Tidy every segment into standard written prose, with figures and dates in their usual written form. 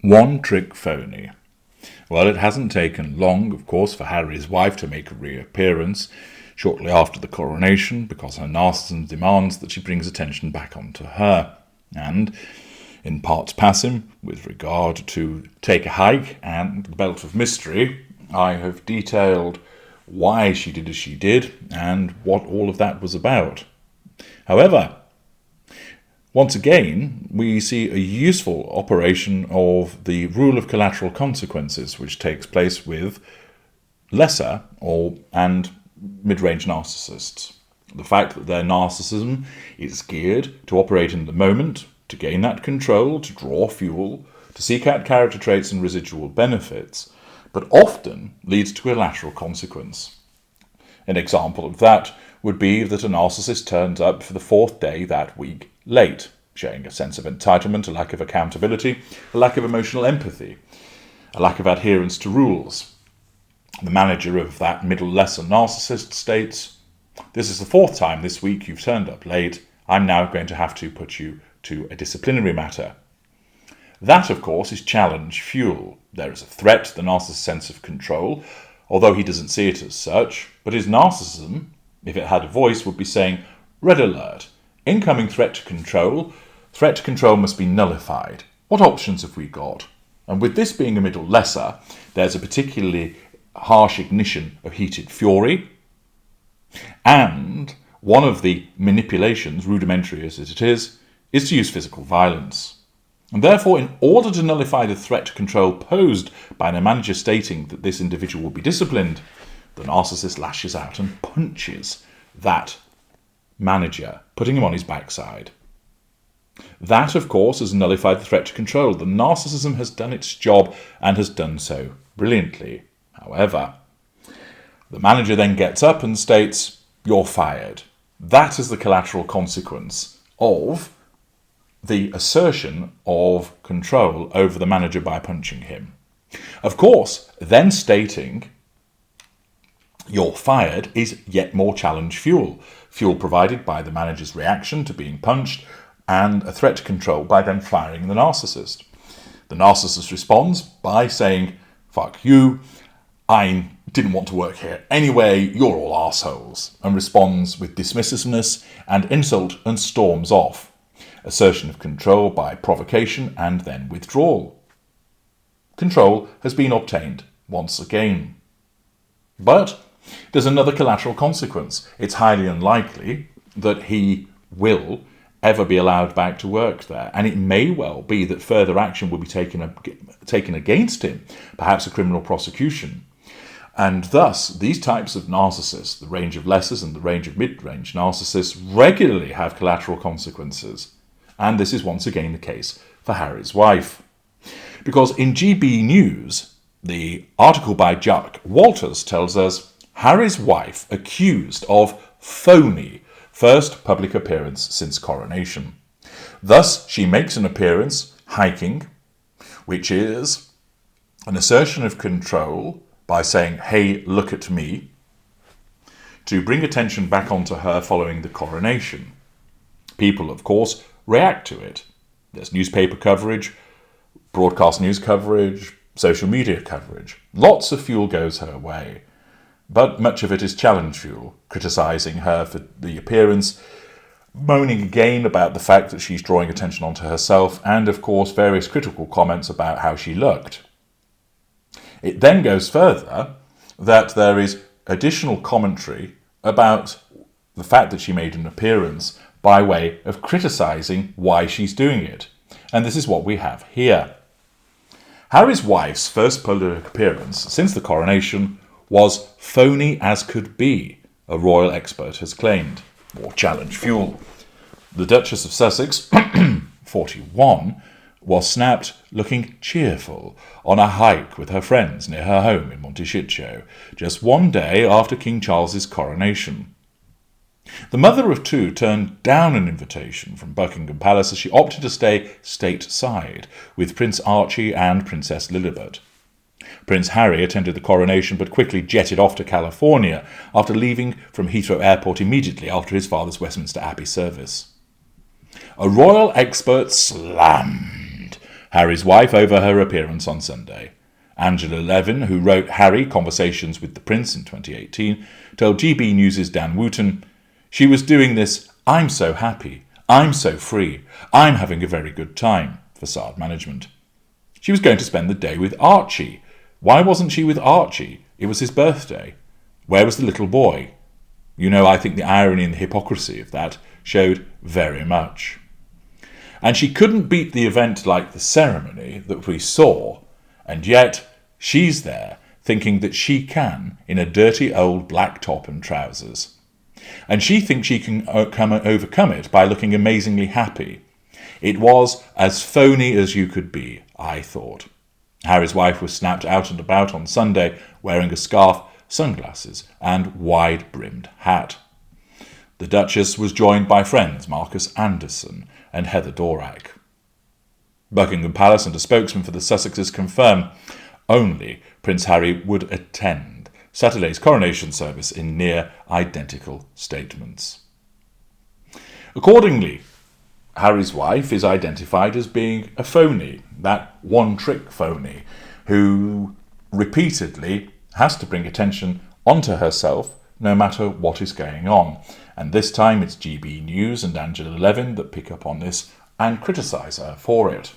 One-trick Phoney. Well, it hasn't taken long, of course, for Harry's wife to make a reappearance shortly after the coronation, because her narcissism demands that she brings attention back onto her. And, in parts passing, with regard to Take a Hike and the Belt of Mystery, I have detailed why she did as she did and what all of that was about. However, once again, we see a useful operation of the rule of collateral consequences, which takes place with lesser and mid-range narcissists. The fact that their narcissism is geared to operate in the moment, to gain that control, to draw fuel, to seek out character traits and residual benefits, but often leads to a lateral consequence. An example of that would be that a narcissist turns up for the fourth day that week late, showing a sense of entitlement, a lack of accountability, a lack of emotional empathy, a lack of adherence to rules. The manager of that middle lesser narcissist states, "This is the fourth time this week you've turned up late. I'm now going to have to put you to a disciplinary matter." That, of course, is challenge fuel. There is a threat to the narcissist's sense of control, although he doesn't see it as such, but his narcissism, if it had a voice, would be saying, "Red alert, incoming threat to control must be nullified. What options have we got?" And with this being a middle lesser, there's a particularly harsh ignition of heated fury, and one of the manipulations, rudimentary as it is to use physical violence. And therefore, in order to nullify the threat to control posed by a manager stating that this individual will be disciplined, the narcissist lashes out and punches that manager, putting him on his backside. That, of course, has nullified the threat to control. The narcissism has done its job and has done so brilliantly. However, the manager then gets up and states, "You're fired." That is the collateral consequence of the assertion of control over the manager by punching him. Of course, then stating, "You're fired," is yet more challenge fuel provided by the manager's reaction to being punched and a threat to control by them firing the narcissist. The narcissist responds by saying, "Fuck you, I didn't want to work here anyway, you're all arseholes," and responds with dismissiveness and insult and storms off. Assertion of control by provocation and then withdrawal. Control has been obtained once again. But there's another collateral consequence. It's highly unlikely that he will ever be allowed back to work there, and it may well be that further action will be taken against him, perhaps a criminal prosecution. And thus, these types of narcissists, the range of lessers and the range of mid-range narcissists, regularly have collateral consequences. And this is once again the case for Harry's wife. Because in GB News, the article by Jack Walters tells us, Harry's wife accused of phony first public appearance since coronation. Thus, she makes an appearance hiking, which is an assertion of control by saying, "Hey, look at me," to bring attention back onto her following the coronation. People, of course, react to it. There's newspaper coverage, broadcast news coverage, social media coverage. Lots of fuel goes her way. But much of it is challenge fuel, criticising her for the appearance, moaning again about the fact that she's drawing attention onto herself, and of course various critical comments about how she looked. It then goes further that there is additional commentary about the fact that she made an appearance by way of criticising why she's doing it. And this is what we have here. Harry's wife's first public appearance since the coronation was phony as could be, a royal expert has claimed, or challenge fuel. The Duchess of Sussex, 41, was snapped looking cheerful on a hike with her friends near her home in Montecchio, just one day after King Charles's coronation. The mother of two turned down an invitation from Buckingham Palace as she opted to stay stateside with Prince Archie and Princess Lilibet. Prince Harry attended the coronation but quickly jetted off to California after leaving from Heathrow Airport immediately after his father's Westminster Abbey service. A royal expert slammed Harry's wife over her appearance on Sunday. Angela Levin, who wrote Harry, Conversations with the Prince in 2018, told GB News' Dan Wooten, "She was doing this, 'I'm so happy, I'm so free, I'm having a very good time' facade management. She was going to spend the day with Archie. Why wasn't she with Archie? It was his birthday. Where was the little boy?" I think the irony and the hypocrisy of that showed very much. And she couldn't beat the event like the ceremony that we saw, and yet she's there thinking that she can in a dirty old black top and trousers. And she thinks she can overcome it by looking amazingly happy. It was as phony as you could be, I thought. Harry's wife was snapped out and about on Sunday wearing a scarf, sunglasses and wide-brimmed hat. The Duchess was joined by friends Marcus Anderson and Heather Dorak. Buckingham Palace and a spokesman for the Sussexes confirm only Prince Harry would attend Saturday's coronation service in near identical statements. Accordingly, Harry's wife is identified as being a phony, that one-trick phony, who repeatedly has to bring attention onto herself no matter what is going on. And this time it's GB News and Angela Levin that pick up on this and criticise her for it.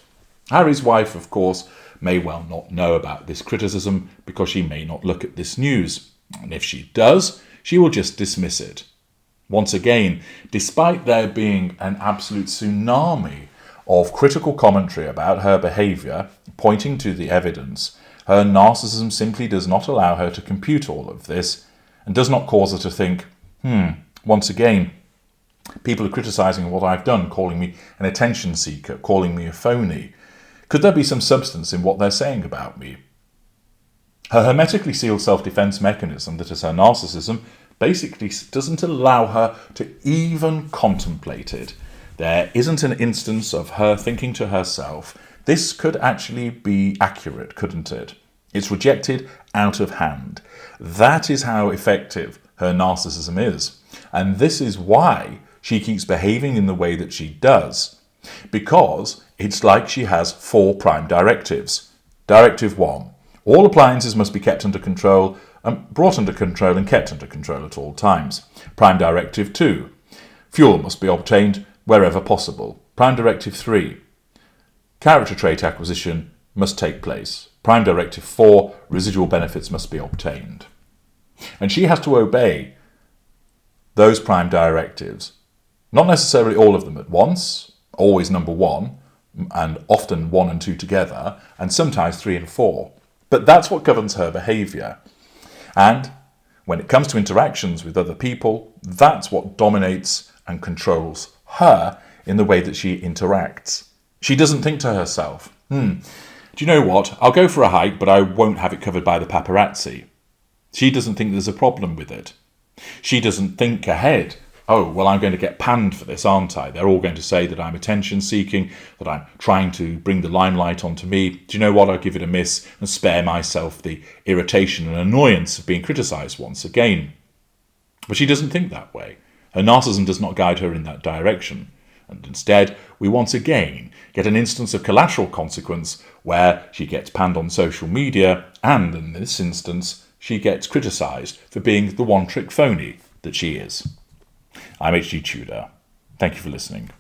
Harry's wife, of course, may well not know about this criticism because she may not look at this news. And if she does, she will just dismiss it. Once again, despite there being an absolute tsunami of critical commentary about her behaviour, pointing to the evidence, her narcissism simply does not allow her to compute all of this and does not cause her to think, once again, people are criticising what I've done, calling me an attention seeker, calling me a phony. Could there be some substance in what they're saying about me? Her hermetically sealed self-defence mechanism, that is her narcissism, basically doesn't allow her to even contemplate it. There isn't an instance of her thinking to herself, this could actually be accurate, couldn't it? It's rejected out of hand. That is how effective her narcissism is. And this is why she keeps behaving in the way that she does. Because it's like she has 4 prime directives. Directive 1, all appliances must be kept under control, brought under control and kept under control at all times. Prime Directive 2, fuel must be obtained wherever possible. Prime Directive 3, character trait acquisition must take place. Prime Directive 4, residual benefits must be obtained. And she has to obey those prime directives. Not necessarily all of them at once, always number 1, and often 1 and 2 together, and sometimes 3 and 4. But that's what governs her behaviour. And when it comes to interactions with other people, that's what dominates and controls her in the way that she interacts. She doesn't think to herself, do you know what? I'll go for a hike, but I won't have it covered by the paparazzi. She doesn't think there's a problem with it. She doesn't think ahead. Oh, well, I'm going to get panned for this, aren't I? They're all going to say that I'm attention-seeking, that I'm trying to bring the limelight onto me. Do you know what? I'll give it a miss and spare myself the irritation and annoyance of being criticised once again. But she doesn't think that way. Her narcissism does not guide her in that direction. And instead, we once again get an instance of collateral consequence where she gets panned on social media and, in this instance, she gets criticised for being the one-trick phony that she is. I'm H.G. Tudor. Thank you for listening.